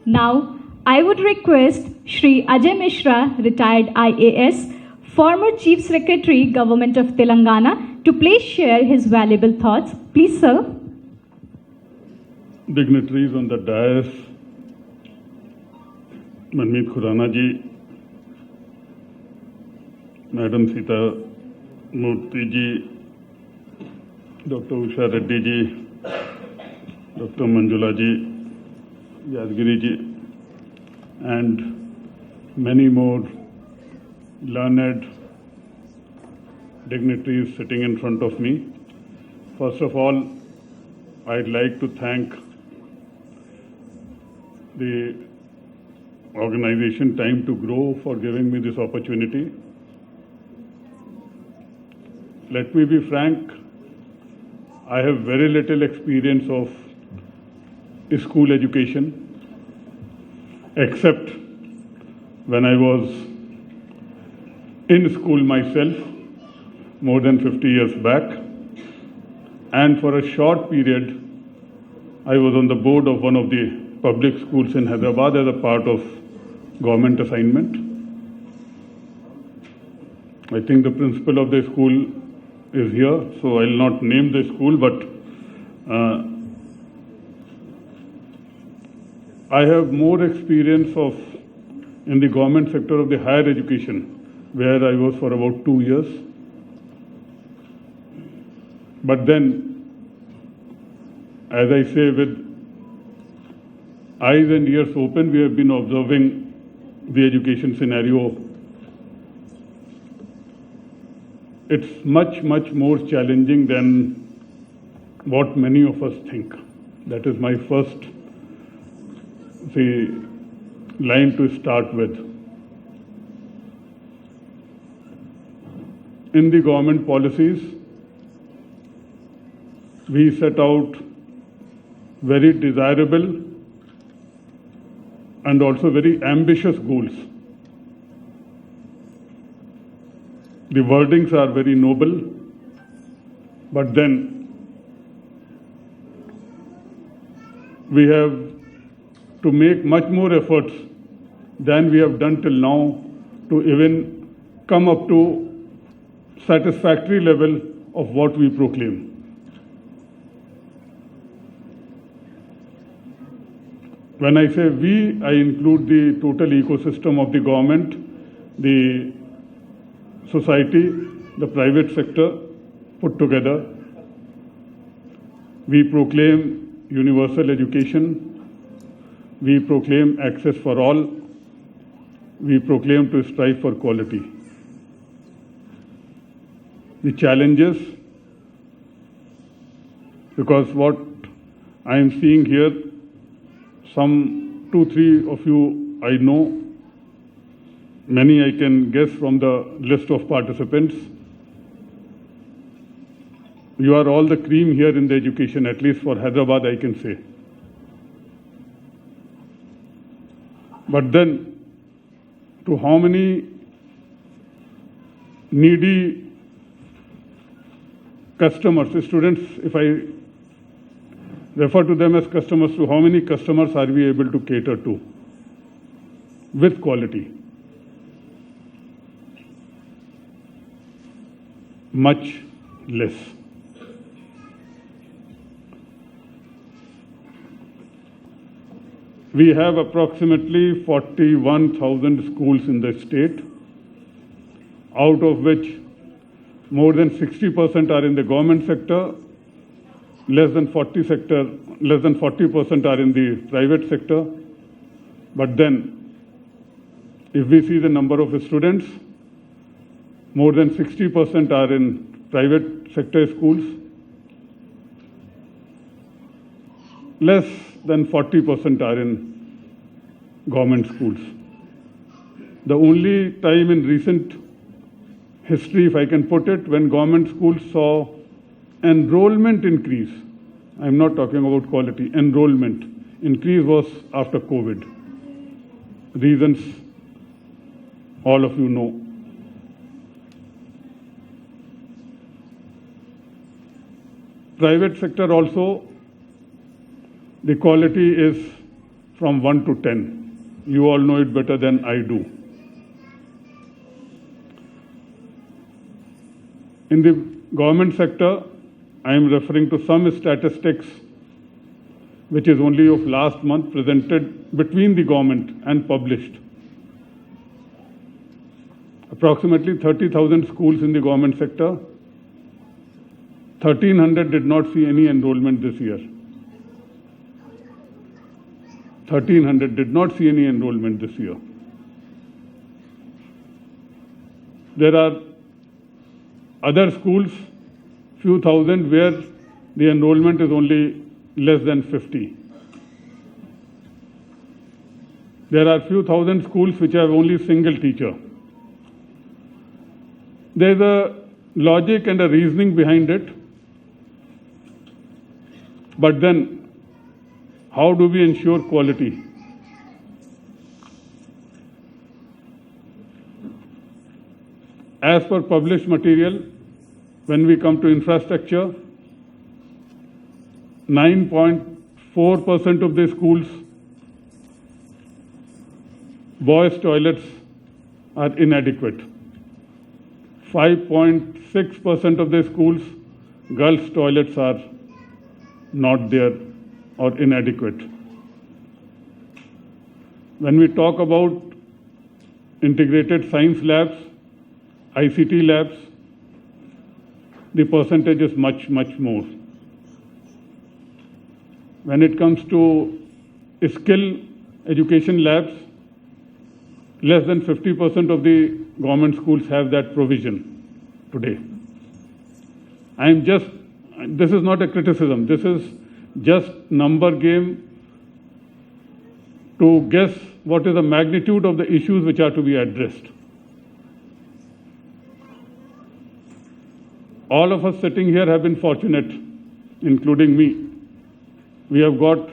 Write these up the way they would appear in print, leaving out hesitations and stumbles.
Now, I would request Shri Ajay Mishra, retired IAS, former Chief Secretary, Government of Telangana, to please share his valuable thoughts. Please, sir. Dignitaries on the dais, Manmeet Khurana ji, Madam Sita Murthy ji, Dr. Usha Reddy ji, Dr. Manjula ji, Yadgiri ji, and many more learned dignitaries sitting in front of me. First of all, I'd like to thank the organization Time to Grow for giving me this opportunity. Let me be frank, I have very little experience of school education, except when I was in school myself more than 50 years back, and for a short period I was on the board of one of the public schools in Hyderabad as a part of government assignment. I think the principal of the school is here, so I'll not name the school, but I have more experience in the government sector of the higher education, where I was for about 2 years. But then, as I say, with eyes and ears open, we have been observing the education scenario. It's much, much more challenging than what many of us think. That is my first line to start with. In the government policies, we set out very desirable and also very ambitious goals. The wordings are very noble, but then we have to make much more efforts than we have done till now to even come up to satisfactory level of what we proclaim. When I say we, I include the total ecosystem of the government, the society, the private sector put together. We proclaim universal education. We proclaim access for all. We proclaim to strive for quality. The challenges, because what I am seeing here, some 2-3 of you I know, many I can guess from the list of participants. You are all the cream here in the education, at least for Hyderabad I can say. But then, to how many needy customers, students, if I refer to them as customers, to how many customers are we able to cater to with quality? Much less. We have approximately 41,000 schools in the state, out of which more than 60% are in the government sector, less than 40% are in the private sector. But then, if we see the number of students, more than 60% are in private sector schools, less than 40% are in government schools. The only time in recent history, if I can put it, when government schools saw enrollment increase, I'm not talking about quality, enrollment increase was after COVID. Reasons all of you know. Private sector also, the quality is from 1 to 10. You all know it better than I do. In the government sector, I am referring to some statistics which is only of last month presented between the government and published. Approximately 30,000 schools in the government sector, 1,300 did not see any enrollment this year. 1,300 did not see any enrollment this year. There are other schools, few thousand, where the enrollment is only less than 50. There are few thousand schools which have only single teacher. There is a logic and a reasoning behind it. But then, how do we ensure quality? As per published material, when we come to infrastructure, 9.4% of the schools, boys' toilets are inadequate. 5.6% of the schools, girls' toilets are not there or inadequate. When we talk about integrated science labs, ICT labs, the percentage is much, much more. When it comes to skill education labs, less than 50% of the government schools have that provision today. This is not a criticism, this is just number game to guess what is the magnitude of the issues which are to be addressed. All of us sitting here have been fortunate, including me. We have got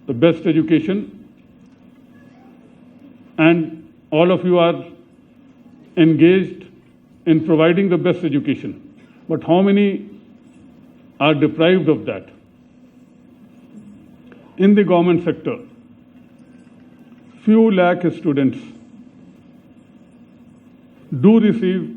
the best education, and all of you are engaged in providing the best education. But how many are deprived of that? In the government sector, few lakh students do receive,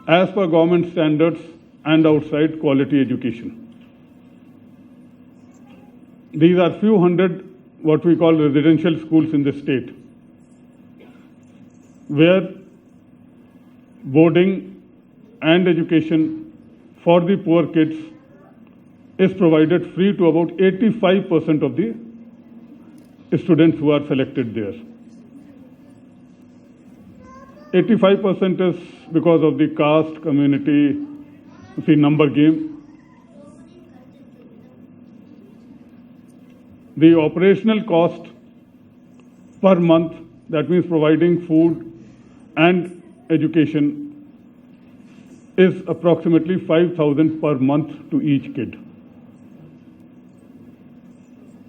as per government standards and outside, quality education. These are few hundred what we call residential schools in the state, where boarding and education for the poor kids is provided free to about 85% of the students who are selected there. 85% is because of the caste, community, the number game. The operational cost per month, that means providing food and education, is approximately 5,000 per month to each kid,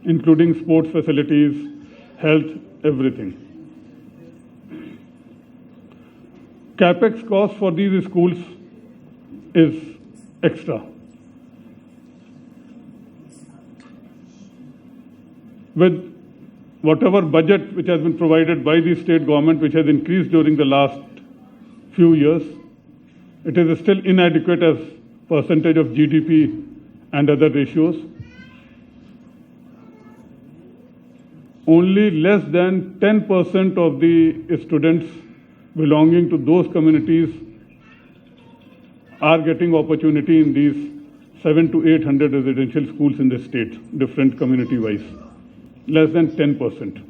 including sports facilities, health, everything. CapEx cost for these schools is extra. With whatever budget which has been provided by the state government, which has increased during the last few years, it is still inadequate as percentage of GDP and other ratios. Only less than 10% of the students belonging to those communities are getting opportunity in these 700 to 800 residential schools in the state, different community-wise. Less than 10%.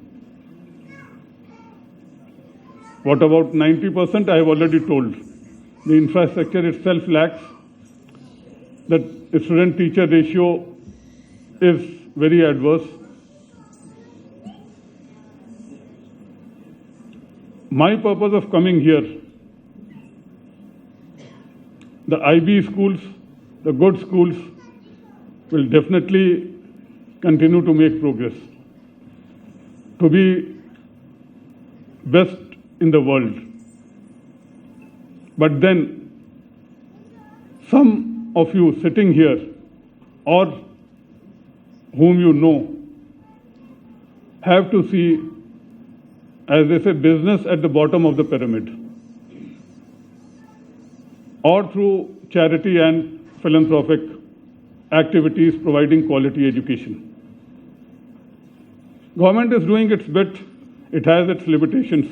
What about 90%? I have already told. The infrastructure itself lacks. The student-teacher ratio is very adverse. My purpose of coming here, the IB schools, the good schools, will definitely continue to make progress, to be best in the world. But then, some of you sitting here, or whom you know, have to see, as they say, business at the bottom of the pyramid, or through charity and philanthropic activities providing quality education. Government is doing its bit, it has its limitations.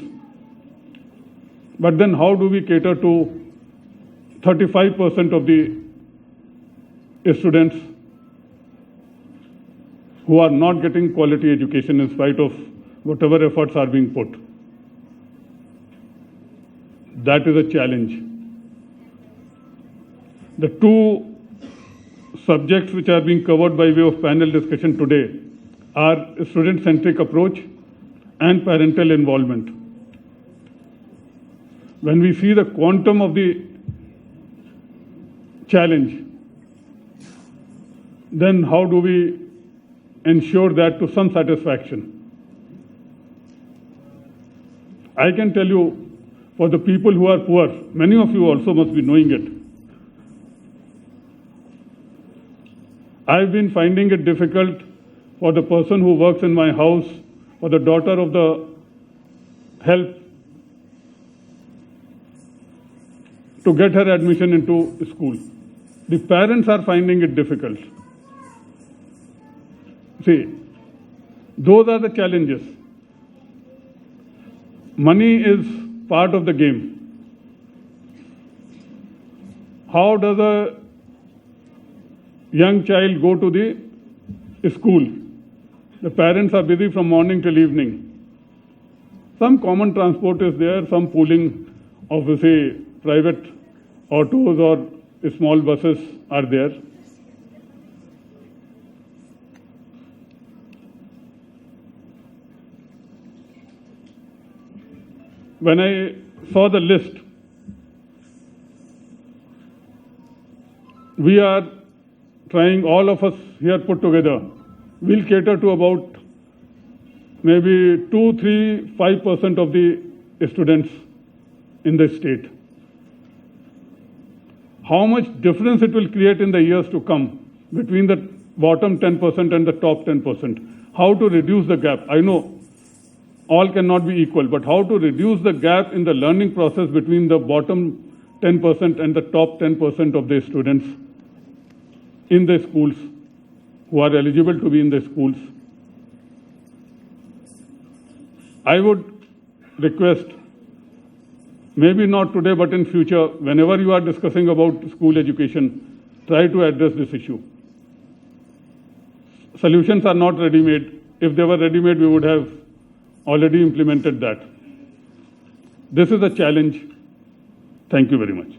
But then how do we cater to 35% of the students who are not getting quality education in spite of whatever efforts are being put? That is a challenge. The two subjects which are being covered by way of panel discussion today are student-centric approach and parental involvement. When we see the quantum of the challenge, then how do we ensure that to some satisfaction? I can tell you, for the people who are poor, many of you also must be knowing it, I've been finding it difficult for the person who works in my house, for the daughter of the help, to get her admission into school. The parents are finding it difficult. See, those are the challenges. Money is part of the game. How does a young child go to the school? The parents are busy from morning till evening. Some common transport is there, some pooling of, say, private autos or small buses are there. When I saw the list, we are trying, all of us here put together, we'll cater to about maybe 2, 3, 5% of the students in the state. How much difference it will create in the years to come between the bottom 10% and the top 10%. How to reduce the gap. I know all cannot be equal, but how to reduce the gap in the learning process between the bottom 10% and the top 10% of the students in the schools who are eligible to be in the schools. I would request, maybe not today, but in future, whenever you are discussing about school education, try to address this issue. Solutions are not ready-made. If they were ready-made, we would have already implemented that. This is a challenge. Thank you very much.